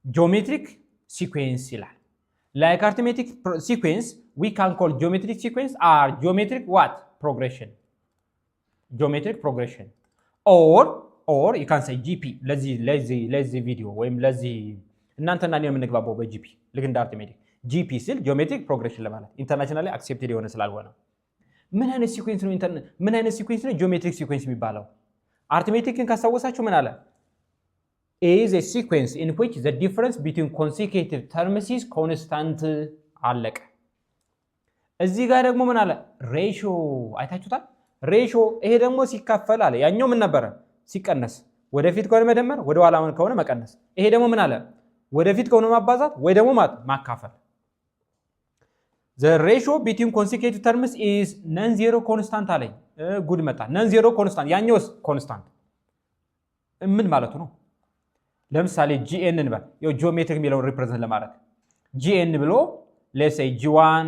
geometric sequence ይላል like arithmetic sequence we can call geometric sequence or geometric what progression or you can say GP ለዚህ ቪዲዮ ወይም ለዚህ እናንተና እኔ የምንግባባው በጂፒ ልክ እንደ arithmetic GP ሲል geometric progression ለማለት internationally accepted የሆነ ስላልሆነ ምን አይነት ሲኩዌንስ ነው geometric sequence የሚባለው arithmeticን ካስታወሳችሁ ምን አለ is a sequence in which the difference between consecutive terms is constant አለቀ እዚህ ጋር ደግሞ ምን አለ ratio አይታችሁታል ratio ይሄ ደግሞ ሲካፈል አለ ያኛው ምን ነበር ሲቀነስ ወደፊት ከሆነ መደመር ወደ ኋላ ከሆነ መቀነስ ይሄ ደግሞ ምን አለ ወደፊት ከሆነ ማባዛት ወይ ደግሞ ማካፈል the ratio between consecutive terms is non-zero constant አለኝ ጉድ መጣ non-zero constant ያኛውስ constant ምን ማለቱ ነው ለምሳሌ gn እንበል ያው ጂኦሜትሪክ የሚለውን ሪፕሬዘንት ለማድረግ gn ብሎ let's say g1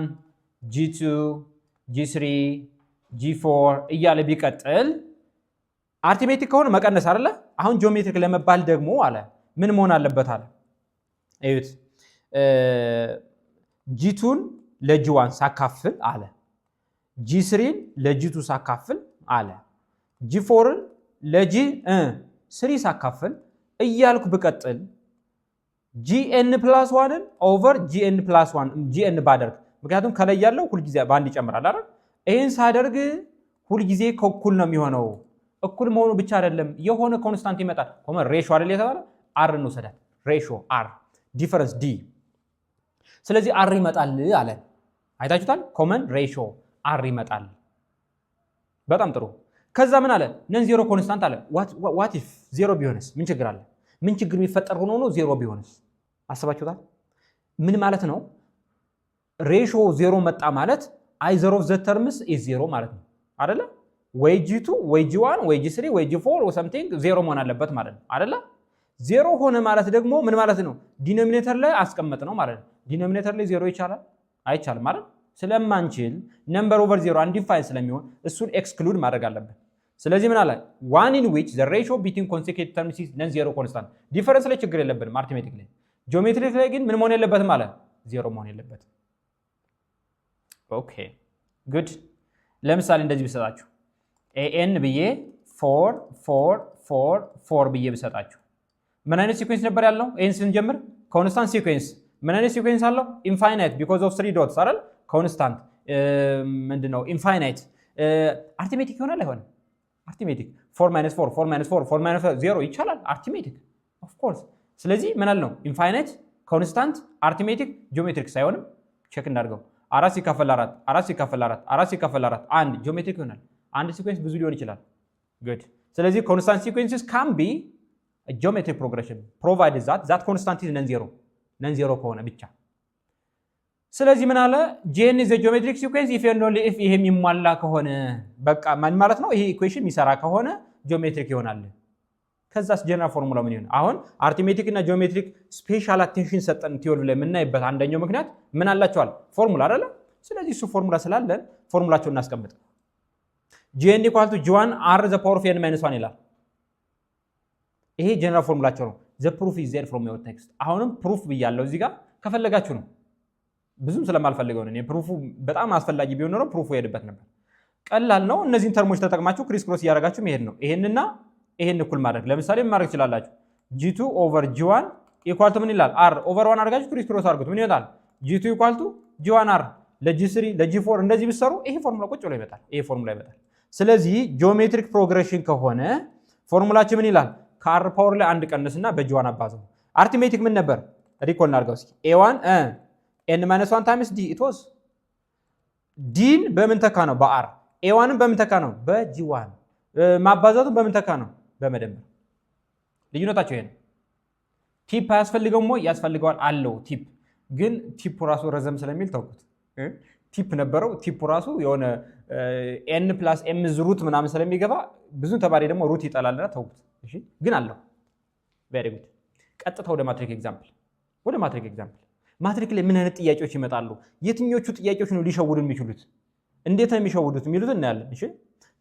g2 g3 g4 እያለ ቢቀጥል አርቲሜቲክ ከሆነ መቀነስ አይደለ አሁን ጂኦሜትሪክ ለመባል ደግሞ አለ ምን መሆን አለበት አለ እዩት g2ን ለg1 ሳካፍል አለ g3ን ለg2 ሳካፍል አለ g4ን ለg3 ሳካፍል እያልኩ በቀጥል gn+1ን ኦቨር gn+1 ባደርግ ምክንያቱም ከላይ ያለው ሁሉ ጊዜ ባንድ ይጨምራል አይደል ይሄን ሳደርግ ሁሉ ጊዜ እኩል ነው የሚሆነው እኩል መሆኑ ብቻ አይደለም የሆነ ኮንስታንት ይመጣል ኮመን ሬሽዮ አይደል የተባለ r ነው ሰዳት ሬሽዮ r ዲፈረንስ d ስለዚህ r ይመጣል አለ አይታችሁታል ኮመን ሬሽዮ r ይመጣል በጣም ጥሩ ከዛ ምን አለ ነን ዜሮ ኮንስታንት አለ what if ዜሮ ቢሆንስ ምን ችግር አለ ምን ችግር የሚፈጠር ሆኖ ነው ዜሮ ቢሆንስ አስባችሁታል ምን ማለት ነው ሬሽዮ ዜሮ መጣ ማለት either of the terms is zero ማለት ነው አይደለ ወይ g2 ወይ g1 ወይ g3 ወይ g4 or something ዜሮ መሆን አለበት ማለት ነው አይደለ ዜሮ ሆነ ማለት ደግሞ ምን ማለት ነው ዲኖሚኔተር ላይ አስቀመጥ ነው ማለት ነው ዲኖሚኔተር ላይ ዜሮ ይቻላል አይቻልም ማለት ስለማንችል ነምበር ኦቨር ዜሮ አንዲፋይን ስለሚሆን እሱን ኤክስክሉድ ማድረግ አለበት ስለዚህ ምን አለ one in which the ratio between consecutive terms is non-zero constant ዲፈረንስ ላይ ችግር የለብንም አርቲሜቲክ ላይ ጂኦሜትሪክ ላይ ግን ምን መሆን የለበትም ማለት ዜሮ መሆን የለበትም ኦኬ ጉድ ለምሳሌ እንደዚህ ብሰጣችሁ an ብዬ 4 ብዬ ብሰጣችሁ ምን አይነት ሲኩዌንስ ነበር ያለው an ስንጀምር ኮንስታንት ሲኩዌንስ ምን አይነት ሲኩዌንስ አለው ኢንፋይናይት because of 3 dots አይደል ኮንስታንት ምንድነው ኢንፋይናይት አርቲሜቲክ ይሆናል አይሆንም አርቲሜቲክ 4 0 ይቻላል አርቲሜቲክ ኦፍ ኮርስ ስለዚህ ምን አለ ነው ኢንፋይናይት ኮንስታንት አርቲሜቲክ ጂኦሜትሪክ ሳይሆንም ቼክ እናድርገው 4 ሲካፈል 4 አንድ ጂኦሜትሪክ ይሆናል አንድ ሲኩዌንስ ብዙ ሊሆን ይችላል good ስለዚህ ኮንስታንት ሲኩዌንስስ can be a geometric progression provided that constant is non-zero ከሆነ ብቻ ስለዚህ ምን አለ gn is a geometric sequence if and only if ይሄ የሚሟላ ከሆነ በቃ ማን ማለት ነው ይሄ ኢኩዌሽን የሚሰራ ከሆነ ጂኦሜትሪክ ይሆናል ከዛስ ጀነራል ፎርሙላ ምን ይሆናል አሁን አርቲሜቲክ እና ጂኦሜትሪክ ስፔሻል አቴንሽን ሰጠን ቲዮሪ ላይ የምናይበት አንደኛው ምክንያት ምን አላቸዋል ፎርሙላ አይደለ ስለዚህ እሱ ፎርሙላ ስላለን ፎርሙላቸውን እናስቀምጥ gn = g1 r the power of n - 1 ይላል ይሄ ጀነራል ፎርሙላቸው ነው the proof is there from your text አሁንም ፕሩፍ ብያለሁ እዚህ ጋር ከፈለጋችሁ ነው ብዙም ስለማልፈልገው ነው ፕሩፉ በጣም አስፈላጊ ቢሆን ነው ፕሩፉ ይሄድበት ነበር ቀላል ነው እነዚህን ተርሞች ተጠቅማችሁ ክሪስ ክሮስ ያደርጋችሁ መሄድ ነው ይሄንና ይሄን እኩል ማድረግ ለምሳሌ ማድረግ ይችላልላችሁ g2 over g1 equal to ምን ይላል r over 1 አድርጋችሁ ክሪስ ክሮስ አድርጉት ምን ይወጣል g2 equal to g1 r ለg3 ለg4 እንደዚህ ብትሰሩ ይሄ ፎርሙላ ቁጭ ብሎ ይመጣል ይሄ ፎርሙላ ይመጣል ስለዚህ ጂኦሜትሪክ ፕሮግሬሽን ከሆነ ፎርሙላችን ምን ይላል ከr ፓወር ላይ አንድ ቀንስና በg1 አባዛው አርቲሜቲክ ምን ነበር ሪኮል እናድርገው እስኪ a1 n - 1 times d it was d በምን ተካ ነው በr a1ን በምን ተካ ነው በg1 ማባዛቱን በምን ተካ ነው በመደመር ልዩነታቸው ይሄ ነው ቲፕ ያስፈልገው ሞ ያስፈልገዋል አለው ቲፕ ግን ቲፕ ራሱ ረዘም ስለሚል ተውኩት ቲፕ ነበረው ቲፕ ራሱ የሆነ n + m ሩት ምናምን ስለሚገባ ብዙ ተማሪ ደግሞ ሩት ይጣላልና ተውኩት እሺ ግን አለው very good ቀጥታ ወደ ማትሪክ ኤግዛምፕል ማትሪክ ላይ ምን አይነት ጥያቄዎች ይመጣሉ የትኞቹ ጥያቄዎች ነው ሊሸውዱን የሚችሉት እንዴት ነው የሚሸውዱት የሚሉት እናያለን እሺ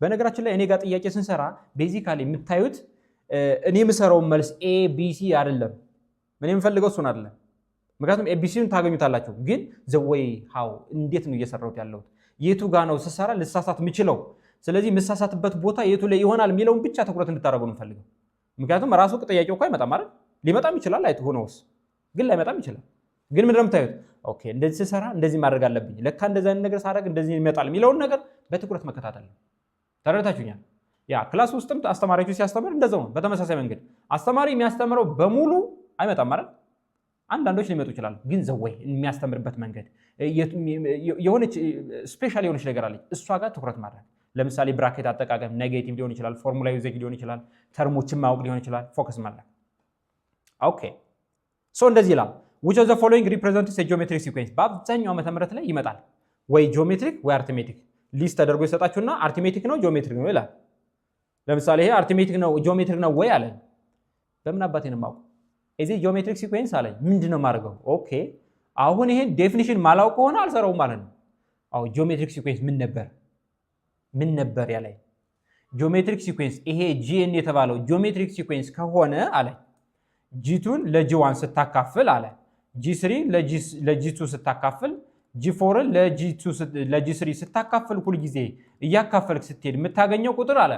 በነገራችን ላይ እኔ ጋር ጥያቄ ስንሰራ ቤዚካሊ የምታዩት እኔ የምሰራው መልስ a b c አይደለም ምን የምፈልገው እሱን አይደለም ምክንያቱም ኤቢሲን ታገኙታላችሁ ግን the way how እንዴት ነው እየሰራሁት ያለው የቱ ጋር ነው ስሰራ ልሳሳት ምችለው ስለዚህ መሳሳትበት ቦታ የቱ ላይ ይሆናል የሚለውን ብቻ ትኩረት እንድታረጉ ነው ፈልገው ምክንያቱም ራሱ ጥያቄው እኮ አይመጣም አይደል ሊመጣም ይችላል አይት ሆኖስ ግን ላይመጣም ይችላል ግን ምንድነው የምታዩት ኦኬ እንደዚህ ስሰራ እንደዚህ ማድረግ አለብኝ ለካ እንደዛ አይነት ነገር ሳደርግ እንደዚህ ይመጣል የሚለውን ነገር በትኩረት መከታተል ተረዳታችሁኛል ያ ክላስ ውስጥም አስተማሪዎቹ ሲያስተምር እንደዛው ነው በተመሳሳይ መንገድ አስተማሪ የሚያስተምረው በሙሉ አይመጣም አይደል አንዳንዶች ሊመጡ ይችላል ግን ዘወይ የሚያስተምርበት መንገድ የሆነች ስፔሻል የሆነች ነገር አለች እሷ ጋር ትኩረት ማድረግ ለምሳሌ ብራኬት አጠቃቀም ኔጌቲቭ ሊሆን ይችላል ፎርሙላ ዩዜጅ ሊሆን ይችላል ተርሞችን ማወቅ ሊሆን ይችላል ፎከስ ማድረግ ኦኬ ሶ እንደዚህ ይላል which of the following represents a geometric sequence በአብዛኛው ዓመተ ምህረት ላይ ይመጣል ወይ ጂኦሜትሪክ ወይ አርትሜቲክ ሊስት ተደርጎ ይሰጣችሁና አርትሜቲክ ነው ጂኦሜትሪክ ነው ይላል ለምሳሌ ይሄ አርትሜቲክ ነው ጂኦሜትሪክ ነው ወይ አለ በምን አባቴ ነው ማውቀው እዚህ ጂኦሜትሪክ ሲኩዌንስ አለ ምንድነው ማድረገው ኦኬ አሁን ይሄን ዴፊኒሽን ማላው ከሆነ አልሰራው ማለት ነው አው ጂኦሜትሪክ ሲኩዌንስ ምን ነበር ያለኝ ጂኦሜትሪክ ሲኩዌንስ ይሄ ጂኤን የተባለው ጂኦሜትሪክ ሲኩዌንስ ከሆነ አለ ጂ2ን ለጂ1 ስታካፍል አለ ጂ3 ለጂ2 ስታካፍል ጂ4ን ለጂ3 ስታካፍል ሁሉ ጊዜ እያካፈልክ ስትሄድ የምታገኘው ቁጥር አለ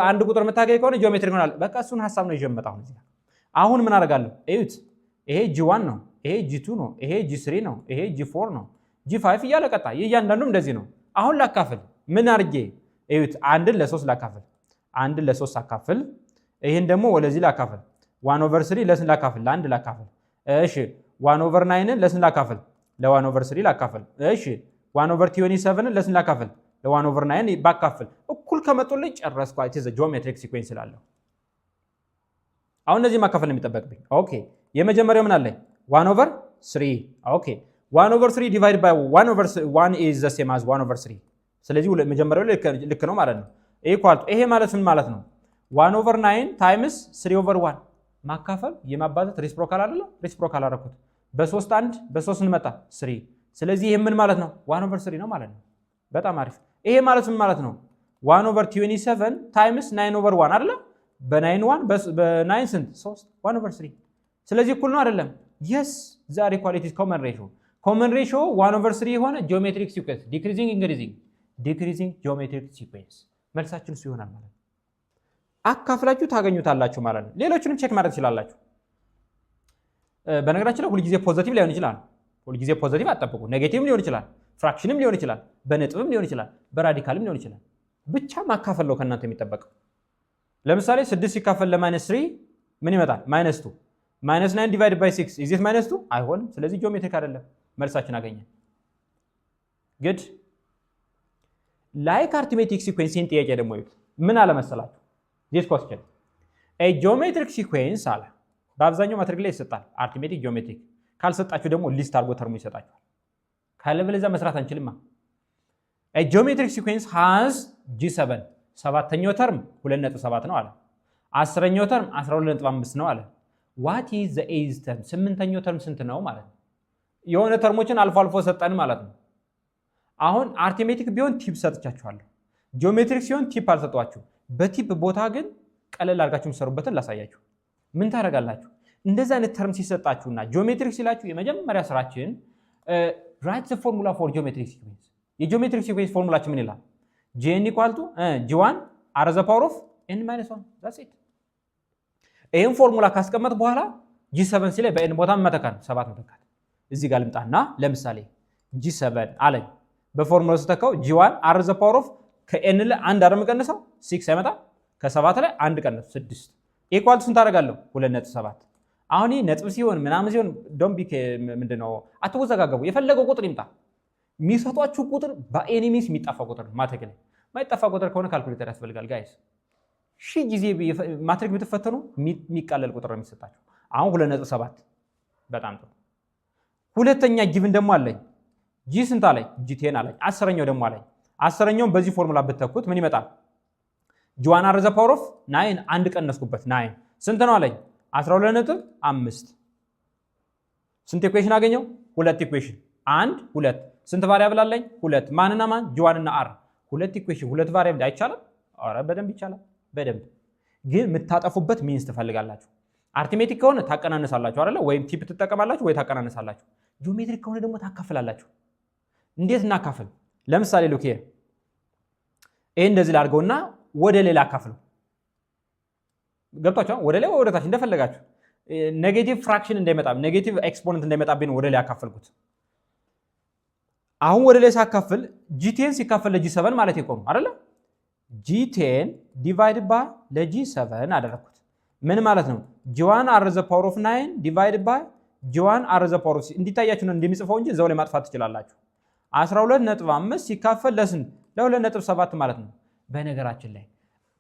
አንድ ቁጥር የምታገኝ ከሆነ ጂኦሜትሪክ ይሆናል በቃ እሱን ሐሳብ ነው ይጀምጣው አሁን ምን አደርጋለሁ እዩት ይሄ ጂ1 ነው ይሄ ጂ2 ነው ይሄ ጂ3 ነው ይሄ ጂ4 ነው ጂ5 እያለቀጣ እያንዳንዱ እንደዚህ ነው አሁን ላካፍል ምን አርጌ እዩት አንድን ለ3 ላካፍል አንድን ለ3 አካፍል ይሄን ደግሞ ወለዚህ ላካፍል 1/3 ለስንት ላካፍል ለአንድ ላካፍል እሺ 1/9 ለስንት ላካፍል ለ1/3 ላካፍል እሺ 1/27 ለስንት ላካፍል ለ1/9 ባካፍል እኩል ከመጡልኝ ጨረስኩ አይተ ዘ ጂኦሜትሪክ ሲኩዌንስ ስላለው አሁን እነዚህ ማካፈል ነው የሚጠበቅብኝ ኦኬ የመጀመሪያው ምን አለኝ 1/3 ኦኬ 1/3 divided by 1/1 is the same as 1/3 ስለዚህ መጀመሪያው ልክ ነው ማለት ነው ኢኳል ይሄ ማለት ምን ማለት ነው 1/9 times 3/1 ማካፈል የማባዛት ሬሲፕሮካል አይደለ ሬሲፕሮካል አደረኩት በ3 1 በ3 እንመጣ 3 ስለዚህ ይሄ ምን ማለት ነው 1/3 ነው ማለት ነው በጣም አሪፍ ይሄ ማለት ምን ማለት ነው 1/27 times 9/1 አይደለ በ9 በ9 ስንት 3 1/3 ስለዚህ እኩል ነው አይደለም yes the equality is common ratio 1/3 የሆነ ጂኦሜትሪክ ሲኩዌንስ decreasing geometric sequence መልሳችን እሱ ይሆናል ማለት ነው አካፍላችሁ ታገኙታላችሁ ማለት ነው ሌሎችንም ቼክ ማድረግ ትችላላችሁ በነገራችን ላይ ሁሉ ጊዜ ፖዚቲቭ ሊሆን ይችላል ሁሉ ጊዜ ፖዚቲቭ አጣብቁ ኔጌቲቭም ሊሆን ይችላል ፍራክሽንም ሊሆን ይችላል በነጥብም ሊሆን ይችላል በራዲካልም ሊሆን ይችላል ብቻ ማካፈል ነው ከእናንተ የሚጠበቀው ለምሳሌ 6 ሲካፈል ለ-3 ምን ይመጣል -2 -9 divided by 6 is it -2 አይሆንም ስለዚህ ጂኦሜትሪክ አይደለም መልሳችን አገኘን good like arithmetic sequence in ጥያቄ ደግሞ ይሁት ምን አለ መሰላችሁ this question a geometric sequence አለ በአብዛኛው ማትሪክ ላይ ይሰጣል arithmetic geometric ካልሰጣችሁ ደግሞ ሊስት አድርጎ ተርሙ ይሰጣችኋል ካለበለዚያ መስራት አንችልማ a geometric sequence has g7 ሰባተኛው ተርም 2.7 ነው አለ 10ኛው ተርም 12.5 ነው አለ what is the eighth term ስምንተኛው ተርም ስንት ነው ማለት ነው የሆነ ተርሞችን አልፎ አልፎ ሰጠን ማለት ነው አሁን አርትሜቲክ ቢሆን ቲፕ ሰጥቻችኋለሁ ጂኦሜትሪክ ሲሆን ቲፕ አልሰጧችሁ በቲፕ ቦታ ግን ቀለል አድርጋችሁ ሰሩበትን ላሳያችሁ ምን ታረጋላችሁ እንደዛ አይነት ተርም ሲሰጣችሁና ጂኦሜትሪክ ሲላችሁ የመጀመሪያ ስራችን write the formula for geometric sequence የጂኦሜትሪክ ሲኩዌንስ ፎርሙላችን ምን ይላል gn = g1 r the power of n - 1 that's it ይሄን ፎርሙላ ካስቀመጥ በኋላ g7 ሲላይ በn ቦታ መተካት 7 መተካት እዚህ ጋር ልምጣና ለምሳሌ g7 አለኝ በፎርሙላ ስተካው g1 r the power of ከn ላይ 1 አረም ቀንሰው 6 አይመጣ ከ7 ላይ 1 ቀንሰው 6 ኢኳል ስንት አደርጋለሁ 2.7 አሁን ይሄ ነጥብ ሲሆን ምናምን ሲሆን ዶምቢክ ምንድነው አትወዘጋገቡ የፈለገው ቁጥር ይምጣ የሚሰጧችሁ ቁጥር በኤኒሚስ የሚጣፋ ቁጥር ማትሪክ ላይ ማይጣፋ ቁጥር ከሆነ ካልኩሌተር ያስፈልጋል ጋይስ ሺ ጊዜ ማትሪክ ብትፈተኑ የሚቃለል ቁጥር ነው የሚሰጣችሁ አሁን 2.7 በጣም ጥሩ ሁለተኛ ጊቭን ደግሞ አለኝ ጂ ስንት አለኝ ጂ10 አለኝ አስረኛው ደግሞ አለኝ አስረኛውን በዚህ ፎርሙላ ብትተኩት ምን ይመጣል ጂ1 r the power of 9 አንድ ቀነስኩበት 9 ስንት ነው አለኝ 12.5 ስንት ኢኩዌሽን አገኘው ሁለት ኢኩዌሽን 1 2 ስንት ቫሪያብል አለኝ ሁለት ማንና ማን ጂ1 እና r ሁለት ኢኩዌሽን ሁለት ቫሪያብል አይቻልም አረ በደንብ ይቻላል በደንብ ግን የምታጠፉበት ሚንስ ትፈልጋላችሁ አርትሜቲክ ከሆነ ታቀናነሳላችሁ አይደለ? ወይም ቲፕ ትጠቀማላችሁ ወይ ታቀናነሳላችሁ። ጂኦሜትሪክ ከሆነ ደግሞ ታካፍላላችሁ። እንዴት እናካፍል? ለምሳሌ ሉክ ሂር ይሄ እንደዚህ ላድርገውና ወደ ሌላ አካፍለው። ገብቷችኋል? ወደ ላይ ወደ ታች እንደፈለጋችሁ። ኔጌቲቭ ፍራክሽን እንዳይመጣ ኔጌቲቭ ኤክስፖነንት እንዳይመጣብኝ ወደ ላይ አካፈልኩት። አሁን ወደ ላይ ሳካፍል ጂ10 ሲካፈል ለጂ7 ማለት ይቆም አይደለ? ጂ10 ዲቫይድ ባይ ለጂ7 አደረኩት። ምን ማለት ነው? ጂ1 አር ዘ ፓወር ኦፍ 9 ዲቫይድ ባይ ጂ1 አር ዘ ፓወር ኦፍ እንዲታያችሁ ነው እንደሚጽፈው እንጂ እዛው ላይ ማጥፋት ትችላላችሁ። 12.5 ሲካፈል ለስንት? ለ2.7 ማለት ነው። በነገራችን ላይ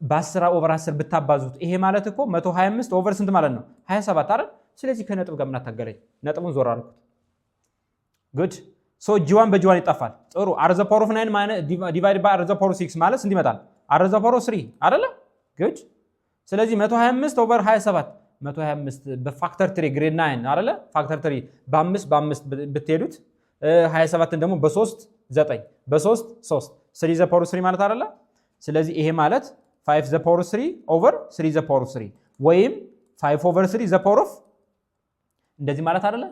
በ10/10 ብታባዙት ይሄ ማለት እኮ 125 ኦቨር ስንት ማለት ነው? 27 አይደል? ስለዚህ ከነጥብ ጋር ምን አታገለኝ? ነጥቡን ዞር አልኩት። ጉድ ሶ ጂ1 በጂ1 ይጠፋል። ጥሩ አር ዘ ፓወር ኦፍ 9 ማይነስ ዲቫይድ ባይ አር ዘ ፓወር ኦፍ 6 ማለት እንዲህ ይመጣል። አር ዘ ፓወር ኦፍ 3 አይደለ? ጉድ ስለዚህ 125 ኦቨር 27 125 በፋክተር 3 ግሬድ 9 አይደለ? ፋክተር 3 በ5 ብትሄዱት 27ን ደግሞ በ3 9 በ3 3 3 ዘ ፓወር 3 ማለት አይደለ? ስለዚህ ይሄ ማለት 5 ዘ ፓወር 3 ኦቨር 3 ዘ ፓወር 3 ወይም 5 ኦቨር 3 ዘ ፓወር ኦፍ እንደዚህ ማለት አይደለ?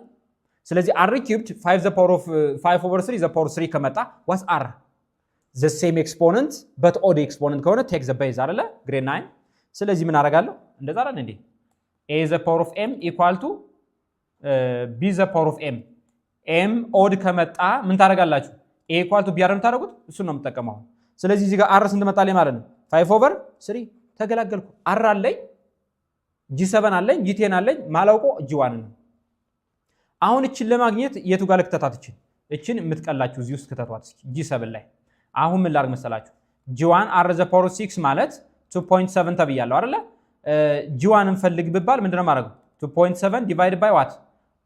ስለዚህ r cubed 5 ዘ ፓወር ኦፍ 5 ኦቨር 3 ዘ ፓወር 3 ከመጣ ዋስ r the same exponent but odd exponent ከሆነ take the base አይደለ? ግሬድ 9 ስለዚህ ምን አደርጋለሁ? እንደዛ አይደል እንዴ? a the power of m equal to b the power of m m odd ከመጣ ምን ታደርጋላችሁ? a equal to b አይደል ታደርጉት? እሱ ነው የምጠቀመው። ስለዚህ እዚህ ጋር r ስንት መጣልኝ ማለት ነው? 5 over 3 ተገላገልኩ። r አለኝ g7 አለኝ g10 አለኝ ማላውቀው g1 ነው። አሁን እቺን ለማግኘት የቱ ጋር ልክተታት? እቺን የምትቀላችሁ እዚህ ውስጥ ከተቷት g7 ላይ። አሁን ምን ላድርግ መሰላችሁ? g1 r the power 6 ማለት 2.7 ተብያለሁ አይደለ? g1 እንፈልግ ብባል ምንድነው ማድረገው? 2.7 divided by what?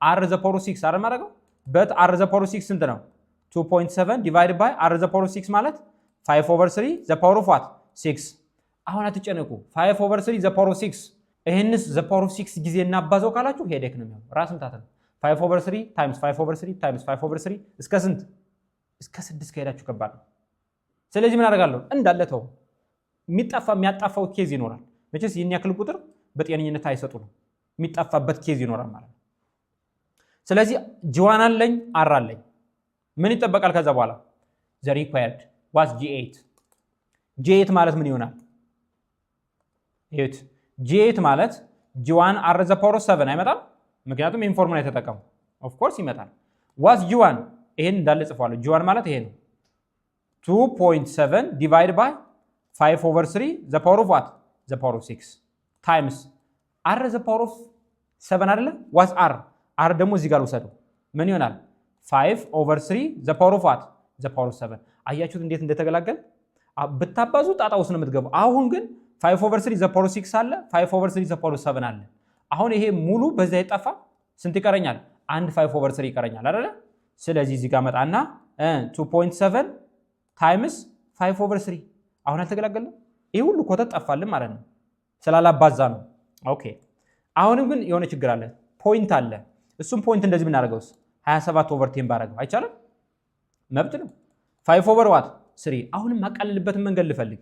r the power 6 አይደል ማድረገው? but r the power 6 ስንት ነው? 2.7 divided by r the power 6 ማለት 5 over 3 the power of what? 6 አሁን አትጨነቁ። 5 over 3 the power of 6 ይሄንስ the power of 6 ጊዜ እናባዛው ካላችሁ ሄዴክ ነው የሚሆነው። ራስ ምታት ነው። 5 over 3 times 5 over 3 times 5 over 3 እስከ ስንት? እስከ 6 ከሄዳችሁ ከባድ ነው። ስለዚህ ምን አደርጋለሁ? እንዳለ ተው። የሚያጣፋው ኬዝ ይኖራል። መቼስ ይሄን ያክል ቁጥር በጤነኝነት አይሰጡ ነው። የሚጣፋበት ኬዝ ይኖራል ማለት ነው። ስለዚህ ጂ1 አለኝ አር አለኝ። ምን ይጠበቃል ከዛ በኋላ? the required was g8 g8 ማለት ምን ይሆናል? g8 ማለት g1 r the power of 7 አይመጣም? ምክንያቱም ይሄን ፎርሙላ የተጠቀሙ ኦፍ ኮርስ ይመጣል። was g1 ይሄን እንዳለ ጽፏለሁ። g1 ማለት ይሄ ነው 2.7 divided by 5 over 3 the power of what? the power of 6 times r the power of 7 አይደለ? was r ደግሞ እዚህ ጋር ወሰደው ምን ይሆናል? 5 over 3 the power of what? the power of 7 አያችሁት እንዴት እንደተገላገል? ብታባዙ ጣጣ ውስጥ ነው የምትገቡ። አሁን ግን 5 over 3 the power of 6 አለ 5 over 3 the power of 7 አለ። አሁን ይሄ ሙሉ በዛ ይጣፋ ስንት ይቀረኛል? አንድ 5 over 3 ይቀረኛል አይደለ? ስለዚህ እዚህ ጋር መጣና 2.7 times 5 over 3 አሁን አልተገላገልንም። ይሄ ሁሉ ኮተት ጠፋልን ማለት ነው ስላላባዛ ነው። ኦኬ አሁንም ግን የሆነ ችግር አለ። ፖይንት አለ። እሱም ፖይንት እንደዚህ ብናደርገውስ 27 over 10 ባደርገው አይቻልም? መብት ነው። 5 over what? 3 አሁንም ማቃለልበትን መንገድ ልፈልግ።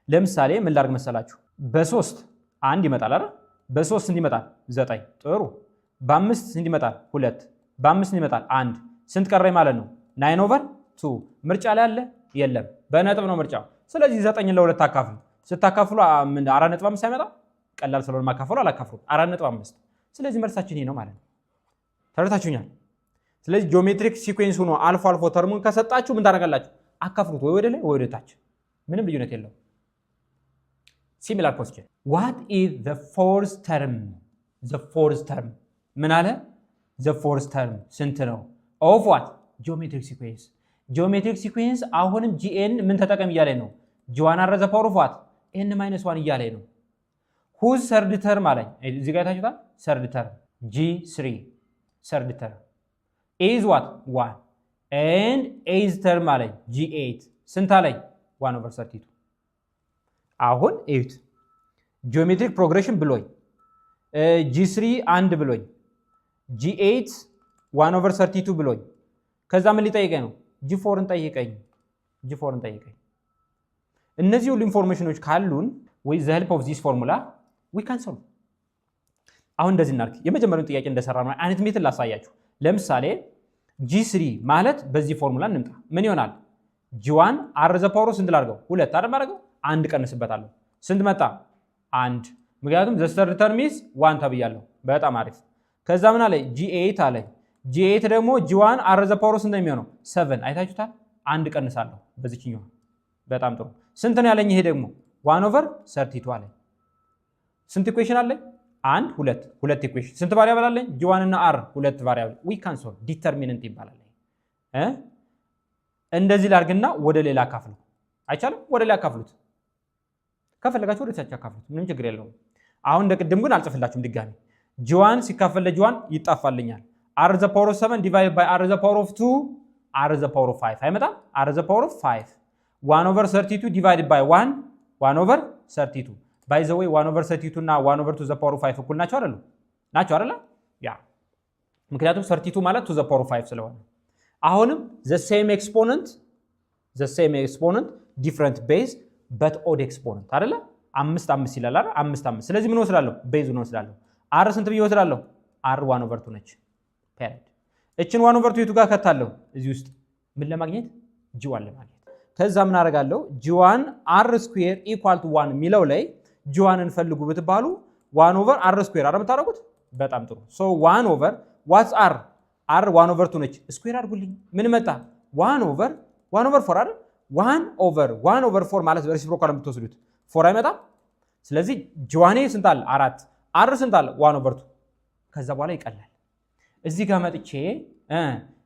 ለምሳሌ ምን ላድርግ መሰላችሁ? በ3 1 ይመጣል አይደል? በ3 ስንት ይመጣል? 9 ጥሩ። በ5 ስንት ይመጣል? 2 በ5 ስንት ይመጣል? 1 ስንት ቀረኝ ማለት ነው? 9 over 2 ምርጫ ላይ አለ የለም? በነጥብ ነው ምርጫው። ስለዚህ 9 ለ2 አካፍሉ። ስታካፍሉ 4.5 ሳይመጣ ቀላል ስለሆነ ማካፈሉ አላካፍሉ 4.5። ስለዚህ መልሳችን ይሄ ነው ማለት ነው። ተረታችሁኛል? ስለዚህ ጂኦሜትሪክ ሲኩዌንስ ሆኖ አልፎ አልፎ ተርሙን ከሰጣችሁ ምን ታደርጋላችሁ? አካፍሉት ወይ ወደ ላይ ወይ ወደ ታች። ምንም ልዩነት የለው። ሲሚላር ፖስቸር what is the fourth term? the fourth term ምን አለ? the fourth term ስንት ነው? of what? geometric sequence geometric sequence አሁንም gn ምን ተጠቀም እያለኝ ነው? g1 are the power of what? n - 1 እያለኝ ነው። whose third term አለኝ። እዚህ ጋር ታችሁታል። third term g3 third term is what? 1 and eighth term አለኝ g8 ስንት አለኝ? 1 over 32 አሁን እዩት። ጂኦሜትሪክ ፕሮግሬሽን ብሎኝ g3 1 ብሎኝ g8 1 over 32 ብሎኝ ከዛ ምን ሊጠይቀኝ ነው? g4ን ጠይቀኝ። g4ን ጠይቀኝ። እነዚህ ሁሉ ኢንፎርሜሽኖች ካሉን with the help of this formula we can solve አሁን እንደዚህ እናድርግ። የመጀመሪያውን ጥያቄ እንደሰራ ነው አይነት ሜትድ ላሳያችሁ። ለምሳሌ G3 ማለት በዚህ ፎርሙላ እንምጣ። ምን ይሆናል? G1 R ዘ ፓወር ስንት ላድርገው? 2 አይደል ማድረገው? አንድ ቀንስበታለሁ። ስንት መጣ? አንድ። ምክንያቱም ዘ ሰርድ ተርም ኢዝ 1 ተብያለሁ። በጣም አሪፍ። ከዛ ምን አለ? G8 አለ። G8 ደግሞ G1 R ዘ ፓወር ስንት ነው የሚሆነው? 7። አይታችሁታል? አንድ ቀንሳለሁ በዚህኛው። በጣም ጥሩ። ስንት ነው ያለኝ? ይሄ ደግሞ 1/32 አለ። ስንት ኢኩዌሽን አለኝ? አንድ ሁለት ኢኩዌሽን። ስንት ቫሪያብል አለኝ? G1 እና R ሁለት ቫሪያብል። ዊ ካን ሶልቭ ዲተርሚናንት ይባላል። እንደዚህ ላድርግና ወደ ሌላ አካፍሉ። አይቻልም? ወደ ሌላ አካፍሉት። ከፈለጋችሁ ወደ ታች አካፍሉት፣ ምንም ችግር የለውም። አሁን እንደ ቅድም ግን አልጽፍላችሁም ድጋሚ። G1 ሲካፈል ለG1 ይጣፋልኛል። R ዘ ፓወር ኦፍ 7 ዲቫይድ ባይ R ዘ ፓወር ኦፍ 2 R ዘ ፓወር ኦፍ 5 አይመጣም? R ዘ ፓወር ኦፍ 5 1/32 ዲቫይድ ባይ 1/32 ባይ ዘ ዌይ 1/32 እና 1/2 ዘ ፓወር ኦፍ 5 እኩል ናቸው አይደሉ? ናቸው አይደለ? ያ ምክንያቱም 32 ማለት 2 ዘ ፓወር ኦፍ 5 ስለሆነ። አሁንም the same exponent different base but odd exponent አይደለ? 5 ይላል አይደል? 5 ስለዚህ ምን ወስዳለሁ? ቤዙን ወስዳለሁ። R ስንት ብዬ ወስዳለሁ? R 1/2 ነች። ፔሪድ። እችን 1/2 የቱ ጋር ከታለሁ? እዚህ ውስጥ ምን ለማግኘት? G1 ለማግኘት። ከዛ ምን አደርጋለሁ? G1 R ስኩዌር ኢኳል ቱ 1 ሚለው ላይ G1 እንፈልጉ ብትባሉ 1/R ስኩዌር አይደል የምታደርጉት? በጣም ጥሩ። ሶ 1/, what's R? R 1/2 ነች። ስኩዌር አድርጉልኝ። ምን መጣ? 1/4 አይደል? 1/4 ማለት በሬሲፕሮካል የምትወስዱት 4 አይመጣም? ስለዚህ G1 ስንት አለ? 4። R ስንት አለ? 1/2። ከዛ በኋላ ይቀላል። እዚህ ጋር መጥቼ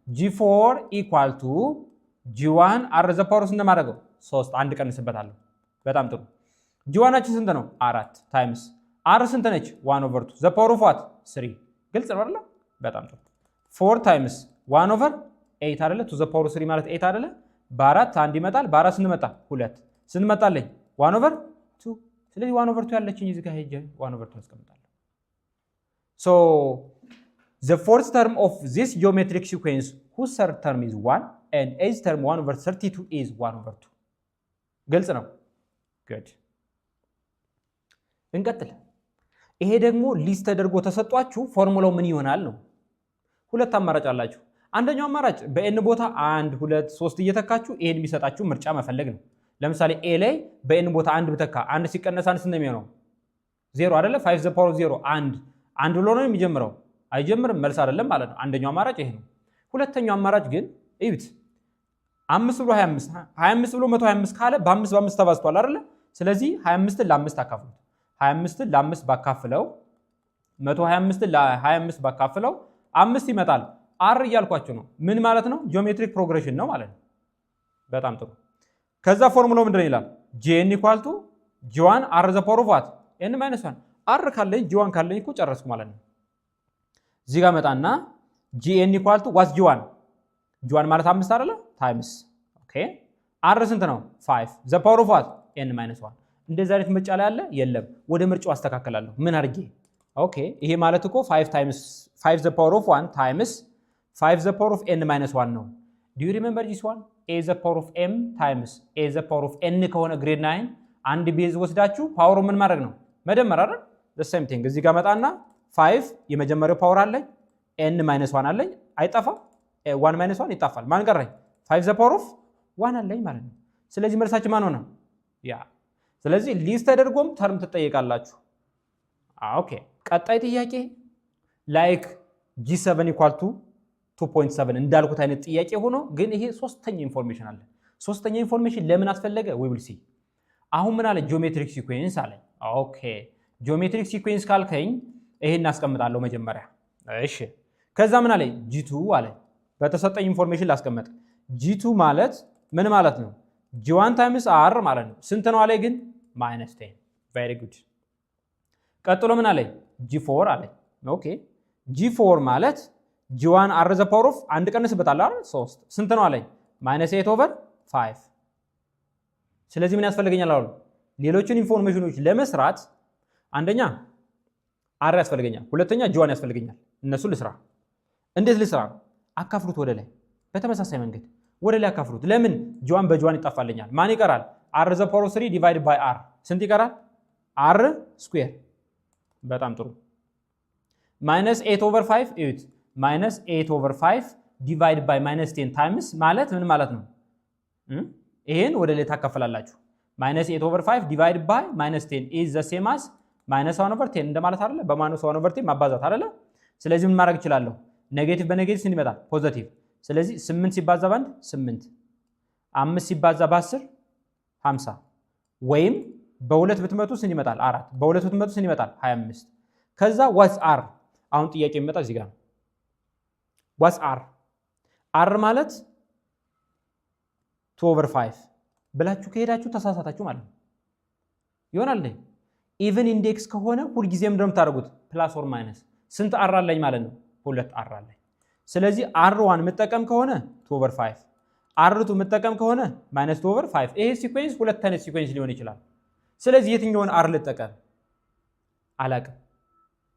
G4 ኢኳል ቱ G1 R ዘ ፓወር ስንት ማድረገው? 3 አንድ ቀንስበታለሁ። በጣም ጥሩ። G1አችን ስንት ነው? 4 ታይምስ R ስንት ነች? 1/2 ዘ ፓወር ኦፍ ዋት? 3። ግልጽ ነው አይደል? በጣም ጥሩ። 4 ታይምስ 1/8 አይደለ? ቱ ዘ ፓወር 3 ማለት 8 አይደለ? በ4 አንድ ይመጣል። በ4 ስንት መጣ? 2። ስንት መጣለኝ? 1/2። ስለዚህ 1/2 ያለችኝ እዚህ ጋር ሄጄ 1/2 አስቀምጣለሁ። ሶ the fourth term of this geometric sequence whose third term is 1 and eighth term 1/32 is 1/2. ግልጽ ነው? good እንቀጥል። ይሄ ደግሞ ሊስት ተደርጎ ተሰጧችሁ ፎርሙላው ምን ይሆናል ነው። ሁለት አማራጭ አላችሁ። አንደኛው አማራጭ በኤን ቦታ 1 2 3 እየተካችሁ ኤን የሚሰጣችሁ ምርጫ መፈለግ ነው። ለምሳሌ ኤ ላይ በኤን ቦታ 1 ብተካ 1 ሲቀነስ 1 ስንት ነው የሚሆነው? 0 አይደለ? 5 ዘ ፓወር 0 1 ብሎ ነው የሚጀምረው። አይጀምርም፣ መልስ አይደለም ማለት ነው። አንደኛው አማራጭ ይሄ ነው። ሁለተኛው አማራጭ ግን እዩት። 5 ብሎ 25 ብሎ 125 ካለ በ5 ተባዝቷል አይደለ? ስለዚህ 25ን ለ5 አካፍሉት። 25ን ለ5 ባካፍለው 125ን ለ25 ባካፍለው 5 ይመጣል። አር እያልኳችሁ ነው። ምን ማለት ነው? ጂኦሜትሪክ ፕሮግሬሽን ነው ማለት ነው። በጣም ጥሩ። ከዛ ፎርሙላው ምንድነው ይላል? ጂኤን ኢኳል ቱ ጂ1 አር ዘ ፓወር ኦፍ ዋት? ኤን ማይነስ 1። አር ካለኝ ጂ1 ካለኝ እኮ ጨረስኩ ማለት ነው። እዚህ ጋር መጣና ጂኤን ኢኳል ቱ ዋትስ ጂ1? ጂ1 ማለት 5 አይደለ? ታይምስ ኦኬ። አር ስንት ነው? 5 ዘ ፓወር ኦፍ ዋት? ኤን ማይነስ 1። እንደዚህ አይነት ምርጫ ላይ አለ? የለም። ወደ ምርጫው አስተካክላለሁ። ምን አድርጌ? ኦኬ ይሄ ማለት እኮ 5 ታይምስ 5 ዘ ፓወር ኦፍ 1 ታይምስ 5 ዘ ፓወር ኦፍ ኤን ማይነስ 1 ነው። ዱ ዩ ሪሜምበር ዲስ ዋን? ኤ ዘ ፓወር ኦፍ ኤም ታይምስ ኤ ዘ ፓወር ኦፍ ኤን ከሆነ ግሬድ 9 አንድ ቤዝ ወስዳችሁ ፓወሩ ምን ማድረግ ነው? መደመር አይደል? the same thing እዚህ ጋር መጣና 5 የመጀመሪያው ፓወር አለኝ፣ ኤን ማይነስ 1 አለኝ። አይጠፋም? 1 ማይነስ 1 ይጣፋል። ማን ቀረኝ? 5 ዘ ፓወር ኦፍ 1 አለኝ ማለት ነው። ስለዚህ መልሳችን ማን ሆነ? ያ። ስለዚህ ሊስት ተደርጎም ተርም ትጠየቃላችሁ። ኦኬ ቀጣይ ጥያቄ ላይክ G7 ኢኳል ቱ 2.7 እንዳልኩት አይነት ጥያቄ ሆኖ ግን ይሄ ሶስተኛ ኢንፎርሜሽን አለ። ሶስተኛ ኢንፎርሜሽን ለምን አስፈለገ? we will see። አሁን ምን አለ? ጂኦሜትሪክ ሲኩዌንስ አለ። ኦኬ ጂኦሜትሪክ ሲኩዌንስ ካልከኝ ይሄን እናስቀምጣለሁ መጀመሪያ። እሺ ከዛ ምን አለ? G2 አለ። በተሰጠኝ ኢንፎርሜሽን ላስቀምጥ። G2 ማለት ምን ማለት ነው? G1 ታይምስ R ማለት ነው። ስንት ነው አለ? ግን -10። very good። ቀጥሎ ምን አለ? G4 አለ። ኦኬ G4 ማለት G1 R ዘ ፓወር ኦፍ አንድ ቀንስበታል አይደል? 3 ስንት ነው አለኝ? -8/5። ስለዚህ ምን ያስፈልገኛል አሁን? ሌሎችን ኢንፎርሜሽኖች ለመስራት አንደኛ R ያስፈልገኛል፣ ሁለተኛ G1 ያስፈልገኛል። እነሱ ልስራ። እንዴት ልስራ? አካፍሉት ወደ ላይ። በተመሳሳይ መንገድ ወደ ላይ አካፍሉት። ለምን? G1 በ G1 ይጣፋልኛል። ማን ይቀራል? R ዘ ፓወር ኦፍ 3 ዲቫይድ ባይ R ስንት ይቀራል? R ስኩዌር። በጣም ጥሩ። ማይነስ 8 ኦቨር 5 እዩት ማይነስ 8 ኦቨር 5 ዲቫይድ ባይ ማይነስ 10 ታይምስ ማለት ምን ማለት ነው? ይሄን ወደ ላይ ታካፈላላችሁ። ማይነስ 8 ኦቨር 5 ዲቫይድ ባይ ማይነስ 10 ኢዝ ዘ ሴም አስ ማይነስ 1 ኦቨር 10 እንደማለት አይደለ? በማይነስ 1 ኦቨር 10 ማባዛት አይደለ? ስለዚህ ምን ማድረግ እችላለሁ? ኔጌቲቭ በኔጌቲቭ ስንት ይመጣል? ፖዚቲቭ። ስለዚህ 8 ሲባዛ በ1 8 5 ሲባዛ በ10 50 ወይም በሁለት ብትመቱ ስንት ይመጣል? 4 በሁለት ብትመቱ ስንት ይመጣል? 25 ከዛ ዋትስ አር አሁን ጥያቄ የሚመጣ እዚህ ጋር ነው። ዋትስ አር አር ማለት 2 ኦቨር 5 ብላችሁ ከሄዳችሁ ተሳሳታችሁ ማለት ነው። ይሆናል እንዴ? ኢቭን ኢንዴክስ ከሆነ ሁልጊዜም እንደምታደርጉት ፕላስ ኦር ማይነስ ስንት አር አለኝ ማለት ነው? 2 አር አለኝ። ስለዚህ አር 1 የምጠቀም ከሆነ 2 ኦቨር 5 አር 2 የምጠቀም ከሆነ ማይነስ 2 ኦቨር 5 ይሄ ሲኩዌንስ ሁለት አይነት ሲኩዌንስ ሊሆን ይችላል። ስለዚህ የትኛውን አር ልጠቀም አላቅም።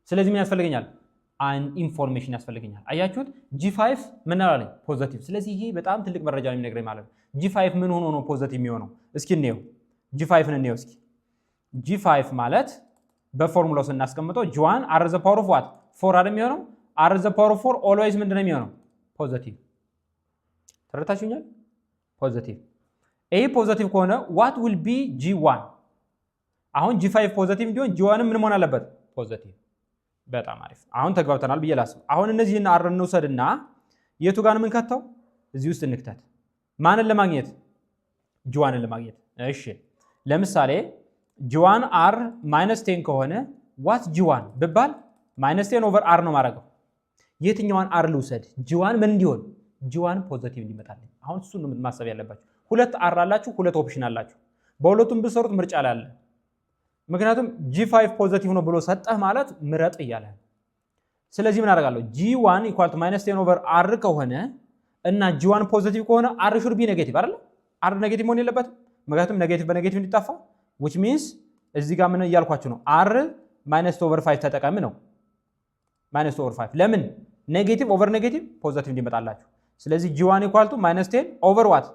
ስለዚህ ምን ያስፈልገኛል? አን ኢንፎርሜሽን ያስፈልገኛል። አያችሁት? G5 ምን አላለኝ? ፖዚቲቭ። ስለዚህ ይሄ በጣም ትልቅ መረጃ ነው የሚነግረኝ ማለት ነው። G5 ምን ሆኖ ነው ፖዚቲቭ የሚሆነው? እስኪ እንየው። G5ን እንየው እስኪ። G5 ማለት በፎርሙላው ስናስቀምጠው G1 R the power of what 4 አይደል የሚሆነው? R the power of 4 always ምንድነው የሚሆነው? ፖዚቲቭ። ተረታችሁኛል? ፖዚቲቭ። ይሄ ፖዚቲቭ ከሆነ what will be G1? አሁን G5 ፖዚቲቭ እንዲሆን G1 ምን መሆን አለበት? ፖዚቲቭ። በጣም አሪፍ። አሁን ተግባብተናል ብዬ ላስብ። አሁን እነዚህን አር እንውሰድና የቱ ጋር ምን ከተው እዚህ ውስጥ እንክተት። ማንን ለማግኘት? ጂ1ን ለማግኘት። እሺ ለምሳሌ ጂ1 አር -10 ከሆነ ዋት ጂ1 ብባል -10 ኦቨር አር ነው ማድረገው። የትኛዋን አር ልውሰድ? ጂ1 ምን እንዲሆን? ጂ1 ፖዚቲቭ እንዲመጣልኝ። አሁን እሱን ነው ማሰብ ያለባችሁ። ሁለት አር አላችሁ፣ ሁለት ኦፕሽን አላችሁ። በሁለቱም ብትሰሩት ምርጫ ላይ አለ። ምክንያቱም G5 ፖዚቲቭ ነው ብሎ ሰጠህ ማለት ምረጥ እያለ። ስለዚህ ምን አደርጋለሁ? G1 = -10 ኦቨር R ከሆነ እና G1 ፖዚቲቭ ከሆነ R should be ኔጌቲቭ አይደል? R ኔጌቲቭ መሆን የለበትም። ምክንያቱም ኔጌቲቭ በኔጌቲቭ እንዲጣፋ which means እዚህ ጋር ምን እያልኳችሁ ነው? R -2 ኦቨር 5 ተጠቀም ነው። -2 ኦቨር 5 ለምን? ኔጌቲቭ ኦቨር ኔጌቲቭ ፖዚቲቭ እንዲመጣላችሁ። ስለዚህ G1 = -10 ኦቨር what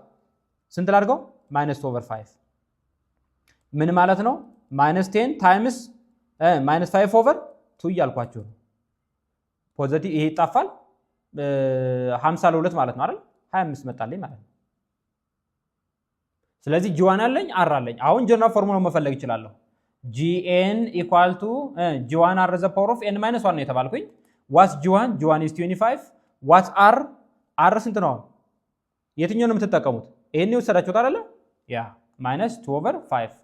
ስንት ላድርገው? -2 ኦቨር 5 ምን ማለት ነው? -10 ታይምስ -5 ኦቨር 2 እያልኳችሁ ነው። ፖዚቲቭ ይሄ ይጣፋል 50 ለ2 ማለት ነው አይደል? 25 መጣልኝ ማለት ነው። ስለዚህ G1 አለኝ R አለኝ። አሁን ጀነራል ፎርሙላው መፈለግ እችላለሁ። Gn = G1 R the power of n - 1 ነው የተባልኩኝ። what's G1? G1 is 25. what's R? R ስንት ነው? የትኛው ነው የምትጠቀሙት? ይሄን የወሰዳችሁት አይደለ? ያ -2 ኦቨር 5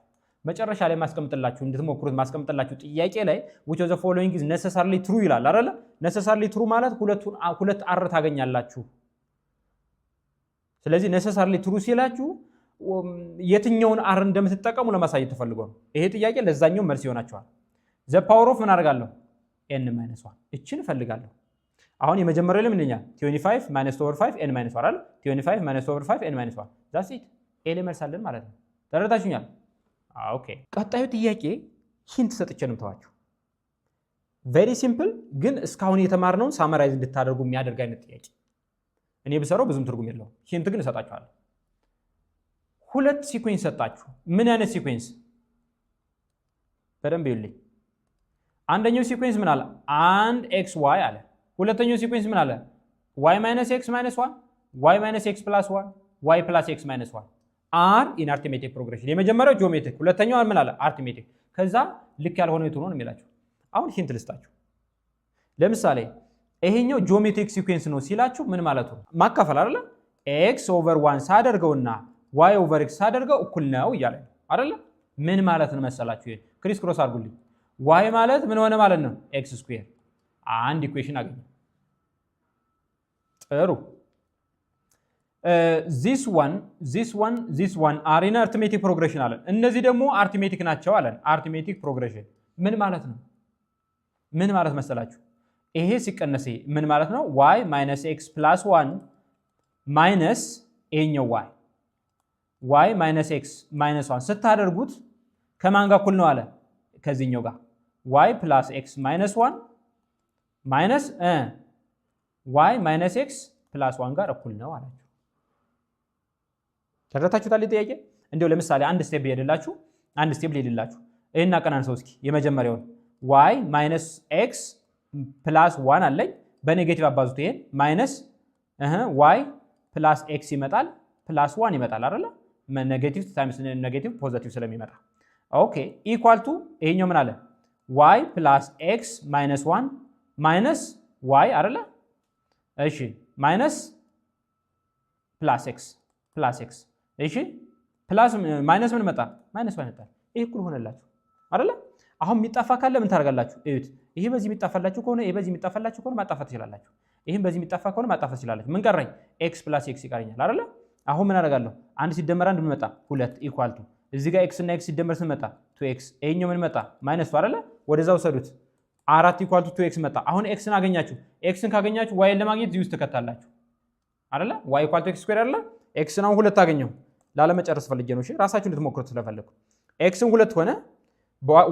መጨረሻ ላይ ማስቀምጥላችሁ እንድትሞክሩት ማስቀምጥላችሁ ጥያቄ ላይ which of the following is necessarily true ይላል አይደለ? necessarily true ማለት ሁለት አር ታገኛላችሁ። ስለዚህ necessarily true ሲላችሁ የትኛውን አር እንደምትጠቀሙ ለማሳየት ተፈልጎ ነው። ይሄ ጥያቄ ለዛኛው መልስ ይሆናችኋል። the power of ምን አደርጋለሁ? n - 1 እቺን እፈልጋለሁ። አሁን የመጀመሪያው ላይ ምንኛ 25 - 2 over 5 n - 1 አይደል? 25 - 2 over 5 n - 1 that's it ኤ ላይ መልስ አለን ማለት ነው። ተረዳችሁኛል? ኦኬ ቀጣዩ ጥያቄ ሂንት ሰጥቼ ነው ተዋችሁ። ቬሪ ሲምፕል ግን እስካሁን የተማርነውን ሳመራይዝ እንድታደርጉ የሚያደርግ አይነት ጥያቄ። እኔ ብሰራው ብዙም ትርጉም የለውም። ሂንት ግን እሰጣችኋለሁ። ሁለት ሲኩዌንስ ሰጣችሁ። ምን አይነት ሲኩዌንስ? በደንብ ይልኝ። አንደኛው ሲኩዌንስ ምን አለ? 1 xy አለ። ሁለተኛው ሲኩዌንስ ምን አለ? y - x - 1 y - x + 1 y + x - 1 አር ኢን አርትሜቲክ ፕሮግሬሽን። የመጀመሪያው ጂኦሜትሪክ፣ ሁለተኛው ምን አለ? አርትሜቲክ። ከዛ ልክ ያልሆነ የቱ ነው የሚላችሁ። አሁን ሂንት ልስጣችሁ። ለምሳሌ ይሄኛው ጂኦሜትሪክ ሲኩዌንስ ነው ሲላችሁ ምን ማለቱ ነው? ማካፈል አይደለ? ኤክስ ኦቨር 1 ሳደርገውና ዋይ ኦቨር ኤክስ ሳደርገው እኩል ነው እያለ ነው አይደለ? ምን ማለት ነው መሰላችሁ? ይሄ ክሪስ ክሮስ አድርጉልኝ። ዋይ ማለት ምን ሆነ ማለት ነው? ኤክስ ስኩዌር። አንድ ኢኩዌሽን አገኘ። ጥሩ this one are in arithmetic progression አለን። እነዚህ ደግሞ አርትሜቲክ ናቸው አለን። አርትሜቲክ ፕሮግሬሽን ምን ማለት ነው? ምን ማለት መሰላችሁ? ይሄ ሲቀነስ ምን ማለት ነው? y - x + 1 ማይነስ ይሄኛው y - x - 1 ስታደርጉት ከማን ጋር እኩል ነው አለ? ከዚህኛው ጋር y + x - 1 ማይነስ y - x + 1 ጋር እኩል ነው አላችሁ። ተረታችሁታል? ጥያቄ እንደው ለምሳሌ አንድ ስቴፕ ሊሄድላችሁ ይሄን አቀናንሰው እስኪ። የመጀመሪያውን y - x ፕላስ 1 አለኝ በኔጌቲቭ አባዙት ይሄን ማይነስ ዋይ ፕላስ ኤክስ ይመጣል ፕላስ 1 ይመጣል አይደለ ኔጌቲቭ ታይምስ ኔጌቲቭ ፖዚቲቭ ስለሚመጣ ኦኬ ኢኳል ቱ ይሄኛው ምን አለ ዋይ ፕላስ ኤክስ ማይነስ 1 ማይነስ ዋይ አይደለ እሺ ማይነስ ፕላስ ኤክስ እሺ ፕላስ ማይነስ ምን መጣ ማይነስ ዋይ መጣ ይሄ እኩል ሆነላችሁ አይደለ አሁን የሚጣፋ ካለ ምን ታደርጋላችሁ እዩት ይሄ በዚህ የሚጣፋላችሁ ከሆነ ይሄ በዚህ የሚጣፋላችሁ ከሆነ ማጣፋት ትችላላችሁ ይሄን በዚህ የሚጣፋ ከሆነ ማጣፋት ትችላላችሁ ምን ቀረኝ ኤክስ ፕላስ ኤክስ ይቀርኛል አይደለ አሁን ምን አደርጋለሁ አንድ ሲደመር አንድ ምን መጣ 2 ኢኳል ቱ እዚህ ጋር ኤክስ እና ኤክስ ሲደመር ስንት መጣ 2ኤክስ ይሄኛው ምን መጣ ማይነስ አይደለ ወደዛው ሰዱት 4 ኢኳል ቱ 2ኤክስ መጣ አሁን ኤክስን አገኛችሁ ኤክስን ካገኛችሁ ዋይን ለማግኘት እዚህ ውስጥ ተከታላችሁ አይደለ ዋይ ኢኳል ቱ ኤክስ ስኩዌር አይደለ ኤክስን አሁን 2 አገኘው ላለመጨረስ ፈልጌ ነው እሺ ራሳችሁ እንድትሞክሩት ስለፈለኩ ኤክስን 2 ሆነ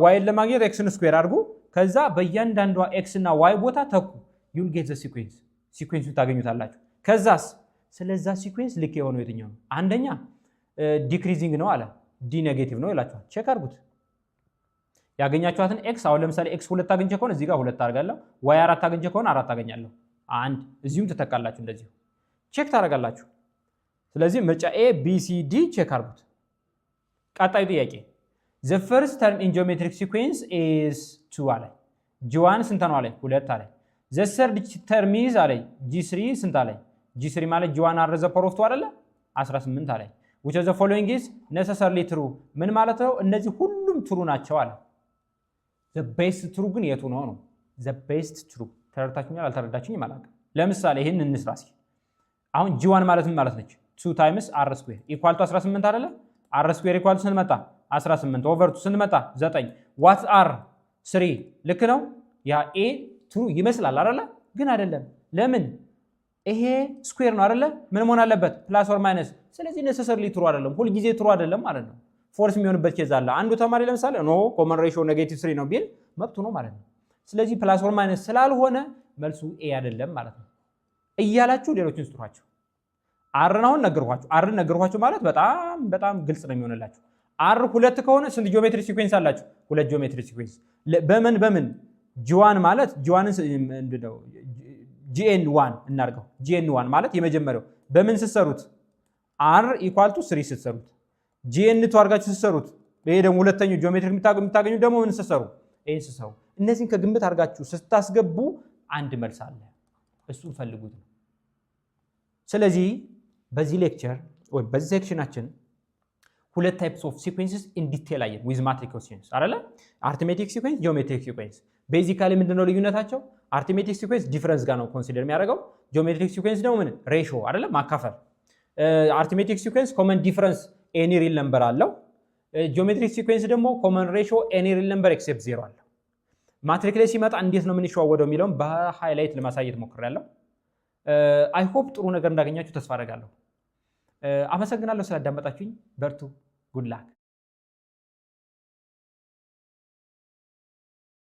ዋይን ለማግኘት ኤክስን ስኩዌር አድርጉ ከዛ በእያንዳንዷ ኤክስ እና ዋይ ቦታ ተኩ ዩል ጌት ዘ ሲኩዌንስ ሲኩዌንሱን ታገኙታላችሁ ከዛስ ስለዛ ሲኩዌንስ ልክ የሆነው የትኛው ነው አንደኛ ዲክሪዚንግ ነው አለ ዲ ኔጌቲቭ ነው ይላችኋል ቼክ አድርጉት ያገኛችኋትን ኤክስ አሁን ለምሳሌ ኤክስ 2 አግኝቼ ከሆነ እዚህ ጋር 2 አድርጋለሁ ዋይ 4 አግኝቼ ከሆነ 4 አገኛለሁ አንድ እዚሁም ትተካላችሁ እንደዚህ ቼክ ታደርጋላችሁ ስለዚህ ምርጫ ኤ ቢ ሲ ዲ ቼክ አድርጉት ቀጣዩ ጥያቄ the first term in geometric sequence is 2 አለ g1 ስንት ነው አለ 2 አለ the third term is አለ g3 ስንት አለ g3 ማለት g1 are the power of 2 አይደለ 18 አለ which of the following is necessarily true ምን ማለት ነው እነዚህ ሁሉም true ናቸው አለ the best true ግን የቱ ነው ነው the best true ተረዳችሁኛል አልተረዳችሁኝም ማለት ለምሳሌ ይሄን እንስራ እስኪ አሁን g1 ማለት ምን ማለት ነች 2 times r square equal to 18 አይደለ r square equal to ስንት መጣ 18 over 2 ስንት መጣ 9 what are 3 ልክ ነው ያ a true ይመስላል አይደለ ግን አይደለም ለምን ይሄ ስኩዌር ነው አይደለ ምን መሆን አለበት ፕላስ ኦር ማይነስ ስለዚህ necessarily true አይደለም ሁሉ ጊዜ true አይደለም ማለት ነው ፎርስ የሚሆንበት ኬዝ አለ አንዱ ተማሪ ለምሳሌ ኖ ኮመን ሬሽዮ ኔጌቲቭ 3 ነው ቢል መብቱ ነው ማለት ነው ስለዚህ ፕላስ ኦር ማይነስ ስላልሆነ መልሱ ኤ አይደለም ማለት ነው እያላችሁ ሌሎችን ስጥሯቸው አርን አሁን ነገርኳችሁ ማለት በጣም ግልጽ ነው የሚሆንላችሁ አር 2 ከሆነ ስንት ጂኦሜትሪ ሲኩዌንስ አላችሁ 2 ጂኦሜትሪ ሲኩዌንስ በምን ጂ1 ማለት ጂ1ን እንደው gn1 እናርገው gn1 ማለት የመጀመሪያው በምን ስትሰሩት r equal to 3 ስትሰሩት gn2 አድርጋችሁ ስትሰሩት ይሄ ደግሞ ሁለተኛው ጂኦሜትሪክ የምታገኙ ደግሞ ምን ስትሰሩ ይሄን ስትሰሩ እነዚህን ከግምት አድርጋችሁ ስታስገቡ አንድ መልስ አለ እሱን ፈልጉት ስለዚህ በዚህ ሌክቸር ወይ በዚህ ሴክሽናችን ሁለት ታይፕስ ኦፍ ሲኩዌንስስ ኢን ዲቴል አየን ዊዝ ማትሪክስ ሲኩዌንስ አይደለ አርትሜቲክ ሲኩዌንስ ጂኦሜትሪክ ሲኩዌንስ ቤዚካሊ ምንድነው ልዩነታቸው አርትሜቲክ ሲኩዌንስ ዲፈረንስ ጋር ነው ኮንሲደር የሚያደርገው ጂኦሜትሪክ ሲኩዌንስ ደግሞ ምን ሬሾ አይደለ ማካፈል አርትሜቲክ ሲኩዌንስ ኮመን ዲፈረንስ ኤኒ ሪል ነምበር አለው ጂኦሜትሪክ ሲኩዌንስ ደግሞ ኮመን ሬሾ ኤኒ ሪል ነምበር ኤክሴፕት 0 አለው ማትሪክ ላይ ሲመጣ እንዴት ነው የምንሸዋወደው የሚለውን በሃይላይት ለማሳየት ሞክሬያለሁ አይ ሆፕ ጥሩ ነገር እንዳገኛችሁ ተስፋ አደርጋለሁ አመሰግናለሁ ስላዳመጣችሁኝ በርቱ ጉድ ላክ